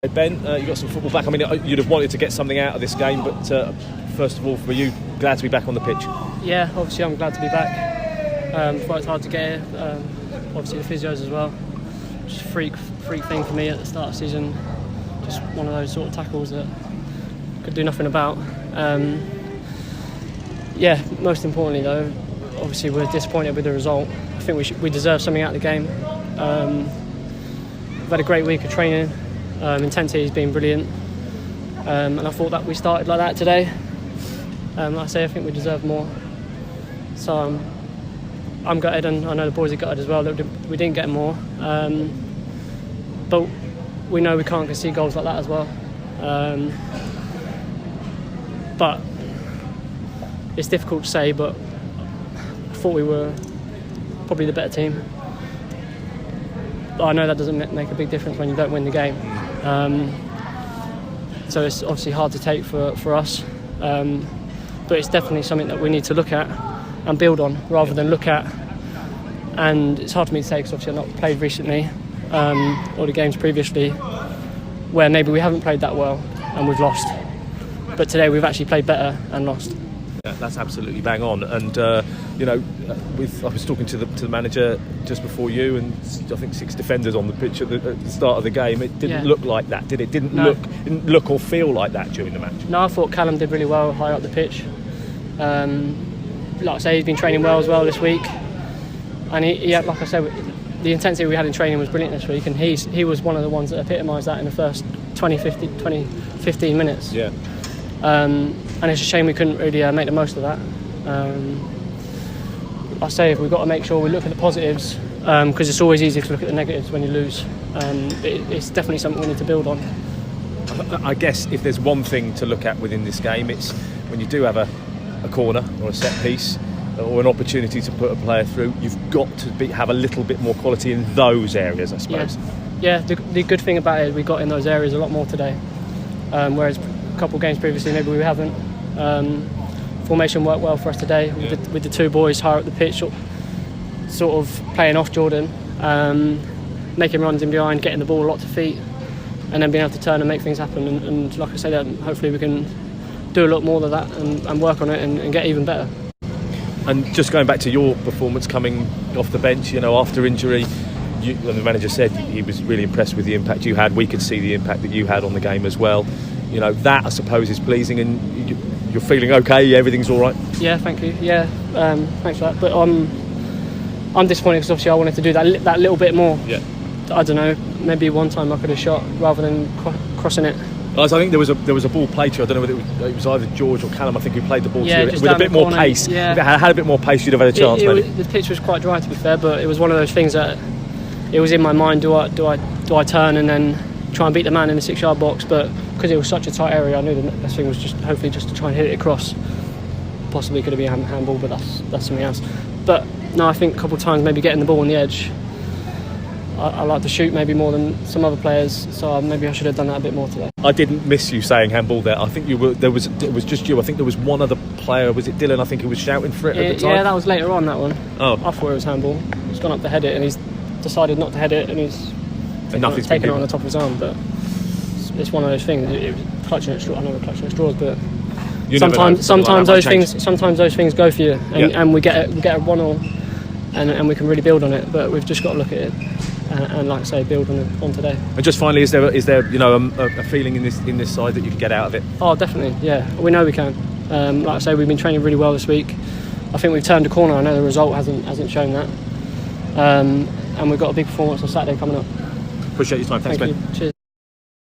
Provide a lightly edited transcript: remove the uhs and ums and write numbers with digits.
Ben, you got some football back. I mean, you'd have wanted to get something out of this game, but first of all, for you, glad to be back on the pitch. Yeah, obviously I'm glad to be back. Thought it's hard to get here. Obviously the physios as well. Just a freak thing for me at the start of the season. Just one of those sort of tackles that could do nothing about. Yeah, most importantly though, obviously we're disappointed with the result. I think we deserve something out of the game. We've had a great week of training. Intensity has been brilliant, and I thought that we started like that today. Like I say, I think we deserve more. So I'm gutted, and I know the boys are gutted as well that we didn't get more. But we know we can't concede goals like that as well. But it's difficult to say, but I thought we were probably the better team. But I know that doesn't make a big difference when you don't win the game. So it's obviously hard to take for us. But it's definitely something that we need to look at and build on rather than look at. And it's hard for me to say because obviously I've not played recently or the games previously where maybe we haven't played that well and we've lost. But today we've actually played better and lost. Yeah, that's absolutely bang on. And I was talking to the manager just before you, and I think 6 defenders on the pitch at the start of the game. It didn't look like that, did it? Didn't look or feel like that during the match. No, I thought Callum did really well high up the pitch. Like I say, he's been training well as well this week, and he like I said, the intensity we had in training was brilliant this week, and he was one of the ones that epitomised that in the first 15 minutes. Yeah. And it's a shame we couldn't really make the most of that. I say we've got to make sure we look at the positives, because it's always easy to look at the negatives when you lose. It's definitely something we need to build on. I guess if there's one thing to look at within this game, it's when you do have a corner or a set piece or an opportunity to put a player through, you've got to have a little bit more quality in those areas, I suppose. Yeah, the good thing about it is we got in those areas a lot more today, whereas a couple of games previously maybe we haven't. Formation worked well for us today with the 2 boys higher up the pitch, sort of playing off Jordan, making runs in behind, getting the ball a lot to feet, and then being able to turn and make things happen. And like I said, hopefully we can do a lot more of that and work on it and get even better. And just going back to your performance coming off the bench, after injury, when the manager said he was really impressed with the impact you had, we could see the impact that you had on the game as well. That I suppose is pleasing, and you're feeling okay. Everything's all right. Yeah, thank you. Yeah, thanks for that. But I'm disappointed because obviously I wanted to do that little bit more. Yeah. I don't know. Maybe one time I could have shot rather than crossing it. I think there was a ball played to you. I don't know whether it was either George or Callum. I think who played the ball to you with a bit more pace. Yeah. If it had a bit more pace, you'd have had a chance. The pitch was quite dry, to be fair, but it was one of those things that it was in my mind. Do I turn and then try and beat the man in the 6-yard box? But because it was such a tight area, I knew the best thing was hopefully just to try and hit it across. Possibly could have been a handball, but that's something else. But no, I think a couple of times maybe getting the ball on the edge. I like to shoot maybe more than some other players, so maybe I should have done that a bit more today. I didn't miss you saying handball there. I think it was just you. I think there was one other player. Was it Dylan? I think who was shouting for it at the time. Yeah, that was later on, that one. Oh. I thought it was handball. He's gone up to head it, and he's decided not to head it, and he's taken it on the top of his arm. But it's one of those things. It was clutching at straws. I know we're clutching at straws, but sometimes those things go for you, and we get a 1-0, and we can really build on it. But we've just got to look at it and like I say, build on today. And just finally, is there a feeling in this side that you can get out of it? Oh, definitely. Yeah, we know we can. Like I say, we've been training really well this week. I think we've turned a corner. I know the result hasn't shown that. And we've got a big performance on Saturday coming up. Appreciate your time. Thanks, Ben. Cheers.